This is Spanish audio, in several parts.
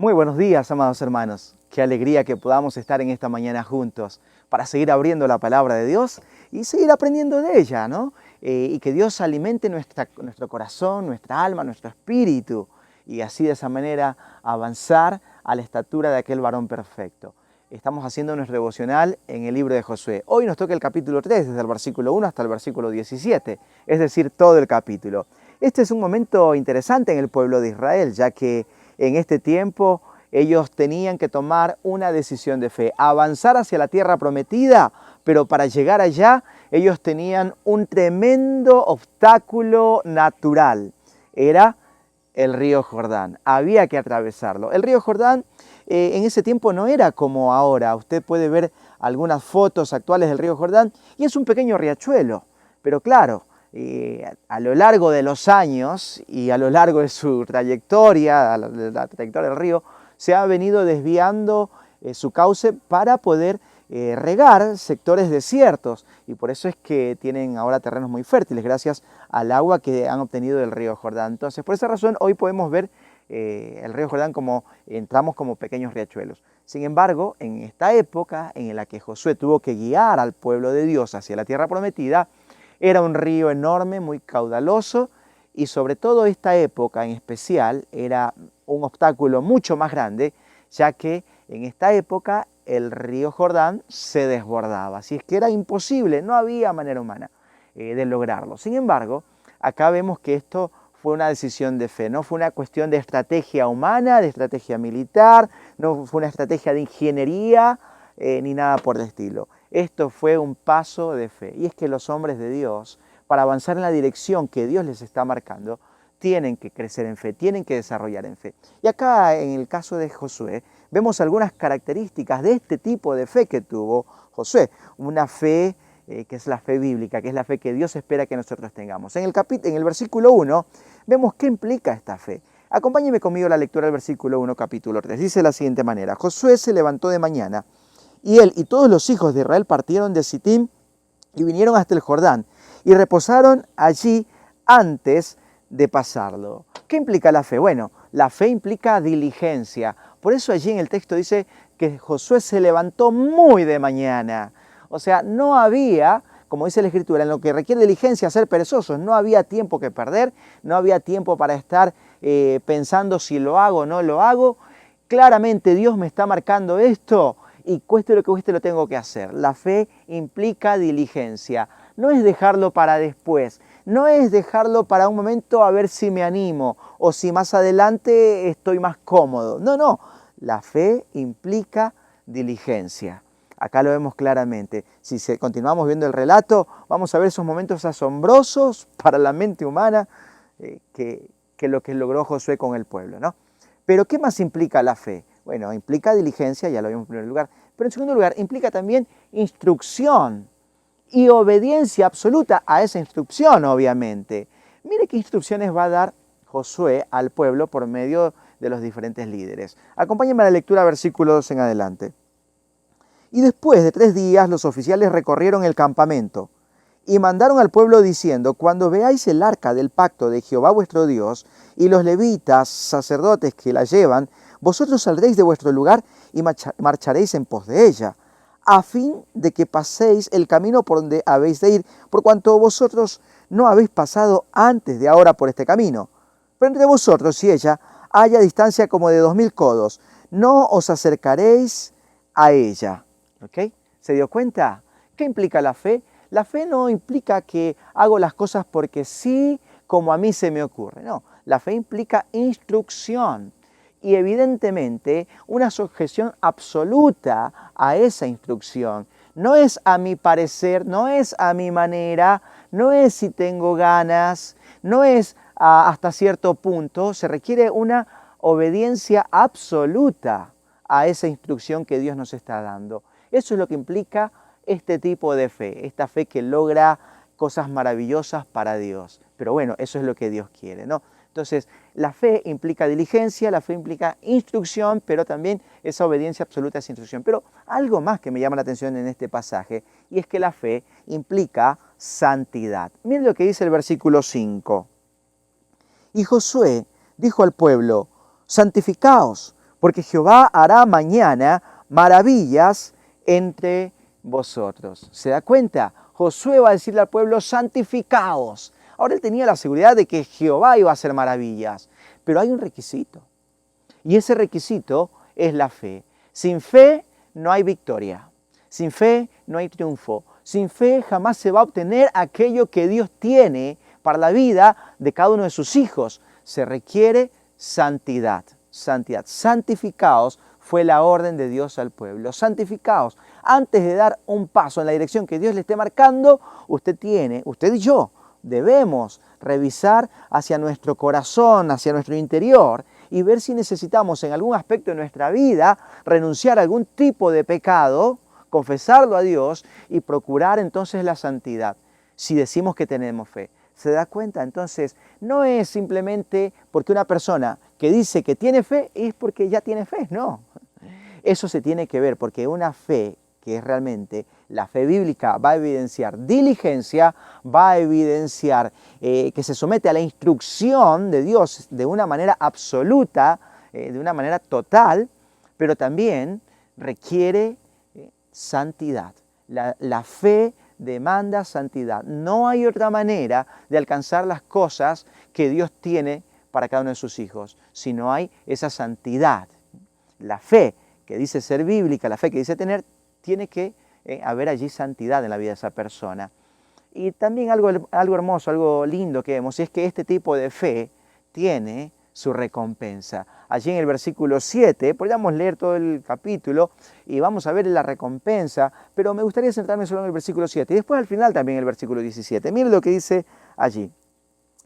Muy buenos días, amados hermanos. Qué alegría que podamos estar en esta mañana juntos para seguir abriendo la palabra de Dios y seguir aprendiendo de ella, ¿no? Y que Dios alimente nuestro corazón, nuestra alma, nuestro espíritu y así de esa manera avanzar a la estatura de aquel varón perfecto. Estamos haciendo nuestro devocional en el libro de Josué. Hoy nos toca el capítulo 3, desde el versículo 1 hasta el versículo 17, es decir, todo el capítulo. Este es un momento interesante en el pueblo de Israel, ya que en este tiempo ellos tenían que tomar una decisión de fe, avanzar hacia la tierra prometida, pero para llegar allá ellos tenían un tremendo obstáculo natural. Era el río Jordán, había que atravesarlo. El río Jordán en ese tiempo no era como ahora. Usted puede ver algunas fotos actuales del río Jordán y es un pequeño riachuelo, pero claro, a lo largo de los años y a lo largo de su trayectoria, la trayectoria del río, se ha venido desviando su cauce para poder regar sectores desiertos y por eso es que tienen ahora terrenos muy fértiles gracias al agua que han obtenido del río Jordán. Entonces, por esa razón, hoy podemos ver el río Jordán como entramos como pequeños riachuelos. Sin embargo, en esta época en la que Josué tuvo que guiar al pueblo de Dios hacia la tierra prometida, era un río enorme, muy caudaloso y sobre todo esta época en especial era un obstáculo mucho más grande, ya que en esta época el río Jordán se desbordaba. Así es que era imposible, no había manera humana de lograrlo. Sin embargo, acá vemos que esto fue una decisión de fe, no fue una cuestión de estrategia humana, de estrategia militar, no fue una estrategia de ingeniería, ni nada por el estilo. Esto fue un paso de fe. Y es que los hombres de Dios, para avanzar en la dirección que Dios les está marcando, tienen que crecer en fe, tienen que desarrollar en fe. Y acá, en el caso de Josué, vemos algunas características de este tipo de fe que tuvo Josué. Una fe que es la fe bíblica, que es la fe que Dios espera que nosotros tengamos. En el versículo 1, vemos qué implica esta fe. Acompáñeme conmigo a la lectura del versículo 1, capítulo 3. Dice de la siguiente manera: Josué se levantó de mañana, y él y todos los hijos de Israel partieron de Sittim y vinieron hasta el Jordán y reposaron allí antes de pasarlo. ¿Qué implica la fe? Bueno, la fe implica diligencia. Por eso allí en el texto dice que Josué se levantó muy de mañana. O sea, no había, como dice la Escritura, en lo que requiere diligencia, ser perezosos. No había tiempo que perder, no había tiempo para estar pensando si lo hago o no lo hago. Claramente Dios me está marcando esto y cueste lo que cueste lo tengo que hacer. La fe implica diligencia. No es dejarlo para después, no es dejarlo para un momento a ver si me animo o si más adelante estoy más cómodo. No, la fe implica diligencia. Acá lo vemos claramente. Si continuamos viendo el relato, vamos a ver esos momentos asombrosos para la mente humana que lo que logró Josué con el pueblo, ¿no? Pero ¿qué más implica la fe? Bueno, implica diligencia, ya lo vimos en primer lugar, pero en segundo lugar implica también instrucción y obediencia absoluta a esa instrucción, obviamente. Mire qué instrucciones va a dar Josué al pueblo por medio de los diferentes líderes. Acompáñenme a la lectura, versículo 2 en adelante. Y después de 3 días los oficiales recorrieron el campamento y mandaron al pueblo diciendo: cuando veáis el arca del pacto de Jehová vuestro Dios y los levitas, sacerdotes que la llevan, vosotros saldréis de vuestro lugar y marcharéis en pos de ella, a fin de que paséis el camino por donde habéis de ir, por cuanto vosotros no habéis pasado antes de ahora por este camino. Pero entre vosotros y ella haya distancia como de 2000 codos, no os acercaréis a ella. ¿Ok? ¿Se dio cuenta? ¿Qué implica la fe? La fe no implica que hago las cosas porque sí, como a mí se me ocurre. No, la fe implica instrucción y evidentemente una sujeción absoluta a esa instrucción. No es a mi parecer, no es a mi manera, no es si tengo ganas, no es hasta cierto punto. Se requiere una obediencia absoluta a esa instrucción que Dios nos está dando. Eso es lo que implica este tipo de fe, esta fe que logra cosas maravillosas para Dios. Pero bueno, eso es lo que Dios quiere, ¿no? Entonces, la fe implica diligencia, la fe implica instrucción, pero también esa obediencia absoluta a esa instrucción. Pero algo más que me llama la atención en este pasaje, y es que la fe implica santidad. Miren lo que dice el versículo 5. Y Josué dijo al pueblo: santificaos, porque Jehová hará mañana maravillas entre vosotros. ¿Se da cuenta? Josué va a decirle al pueblo, santificaos. Ahora él tenía la seguridad de que Jehová iba a hacer maravillas, pero hay un requisito. Y ese requisito es la fe. Sin fe no hay victoria. Sin fe no hay triunfo. Sin fe jamás se va a obtener aquello que Dios tiene para la vida de cada uno de sus hijos. Se requiere santidad. Santidad. Santificaos fue la orden de Dios al pueblo. Santificaos. Antes de dar un paso en la dirección que Dios le esté marcando, usted y yo, debemos revisar hacia nuestro corazón, hacia nuestro interior y ver si necesitamos en algún aspecto de nuestra vida renunciar a algún tipo de pecado, confesarlo a Dios y procurar entonces la santidad, si decimos que tenemos fe. ¿Se da cuenta? Entonces, no es simplemente porque una persona que dice que tiene fe es porque ya tiene fe, no. Eso se tiene que ver porque una fe que es realmente la fe bíblica va a evidenciar diligencia, va a evidenciar que se somete a la instrucción de Dios de una manera absoluta, de una manera total, pero también requiere santidad. La fe demanda santidad. No hay otra manera de alcanzar las cosas que Dios tiene para cada uno de sus hijos, si no hay esa santidad. La fe que dice ser bíblica, la fe que dice tener, tiene que haber allí santidad en la vida de esa persona. Y también algo hermoso, algo lindo que vemos, es que este tipo de fe tiene su recompensa. Allí en el versículo 7, podríamos leer todo el capítulo y vamos a ver la recompensa, pero me gustaría centrarme solo en el versículo 7 y después al final también el versículo 17. Miren lo que dice allí.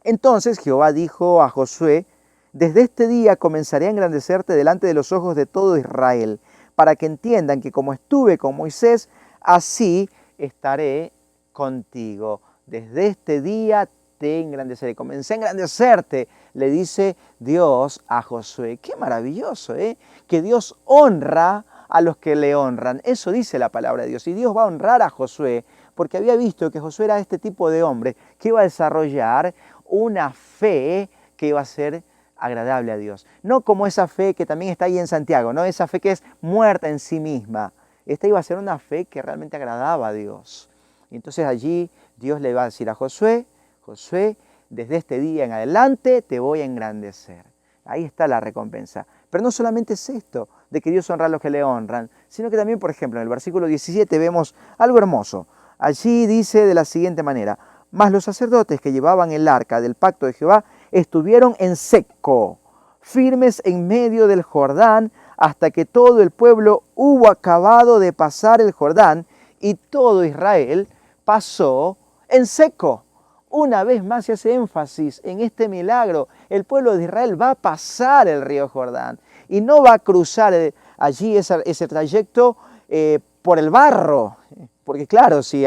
Entonces Jehová dijo a Josué, desde este día comenzaré a engrandecerte delante de los ojos de todo Israel, para que entiendan que como estuve con Moisés, así estaré contigo. Desde este día te engrandeceré. Comencé a engrandecerte, le dice Dios a Josué. Qué maravilloso, ¿eh? Que Dios honra a los que le honran. Eso dice la palabra de Dios. Y Dios va a honrar a Josué, porque había visto que Josué era este tipo de hombre que iba a desarrollar una fe que iba a ser agradable a Dios. No como esa fe que también está ahí en Santiago, no esa fe que es muerta en sí misma. Esta iba a ser una fe que realmente agradaba a Dios. Y entonces allí Dios le va a decir a Josué, Josué, desde este día en adelante te voy a engrandecer. Ahí está la recompensa. Pero no solamente es esto, de que Dios honra a los que le honran, sino que también, por ejemplo, en el versículo 17 vemos algo hermoso. Allí dice de la siguiente manera, mas los sacerdotes que llevaban el arca del pacto de Jehová estuvieron en seco, firmes en medio del Jordán, hasta que todo el pueblo hubo acabado de pasar el Jordán y todo Israel pasó en seco. Una vez más se hace énfasis en este milagro. El pueblo de Israel va a pasar el río Jordán y no va a cruzar allí ese trayecto por el barro. Porque claro, si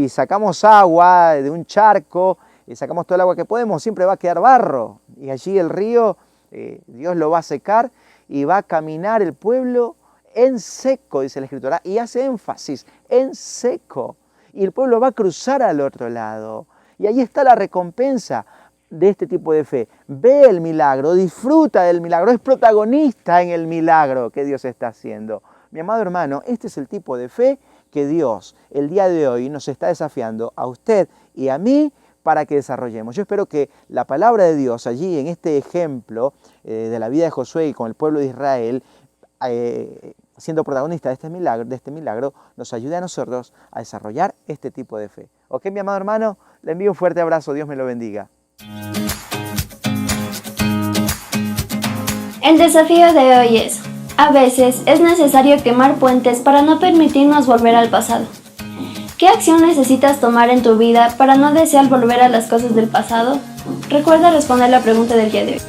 sacamos agua de un charco y sacamos todo el agua que podemos, siempre va a quedar barro. Y allí el río, Dios lo va a secar y va a caminar el pueblo en seco, dice la Escritura. Y hace énfasis, en seco. Y el pueblo va a cruzar al otro lado. Y ahí está la recompensa de este tipo de fe. Ve el milagro, disfruta del milagro, es protagonista en el milagro que Dios está haciendo. Mi amado hermano, este es el tipo de fe que Dios el día de hoy nos está desafiando a usted y a mí para que desarrollemos. Yo espero que la palabra de Dios allí en este ejemplo de la vida de Josué y con el pueblo de Israel, siendo protagonista de este milagro, nos ayude a nosotros a desarrollar este tipo de fe. Ok, mi amado hermano, le envío un fuerte abrazo, Dios me lo bendiga. El desafío de hoy es, a veces es necesario quemar puentes para no permitirnos volver al pasado. ¿Qué acción necesitas tomar en tu vida para no desear volver a las cosas del pasado? Recuerda responder la pregunta del día de hoy.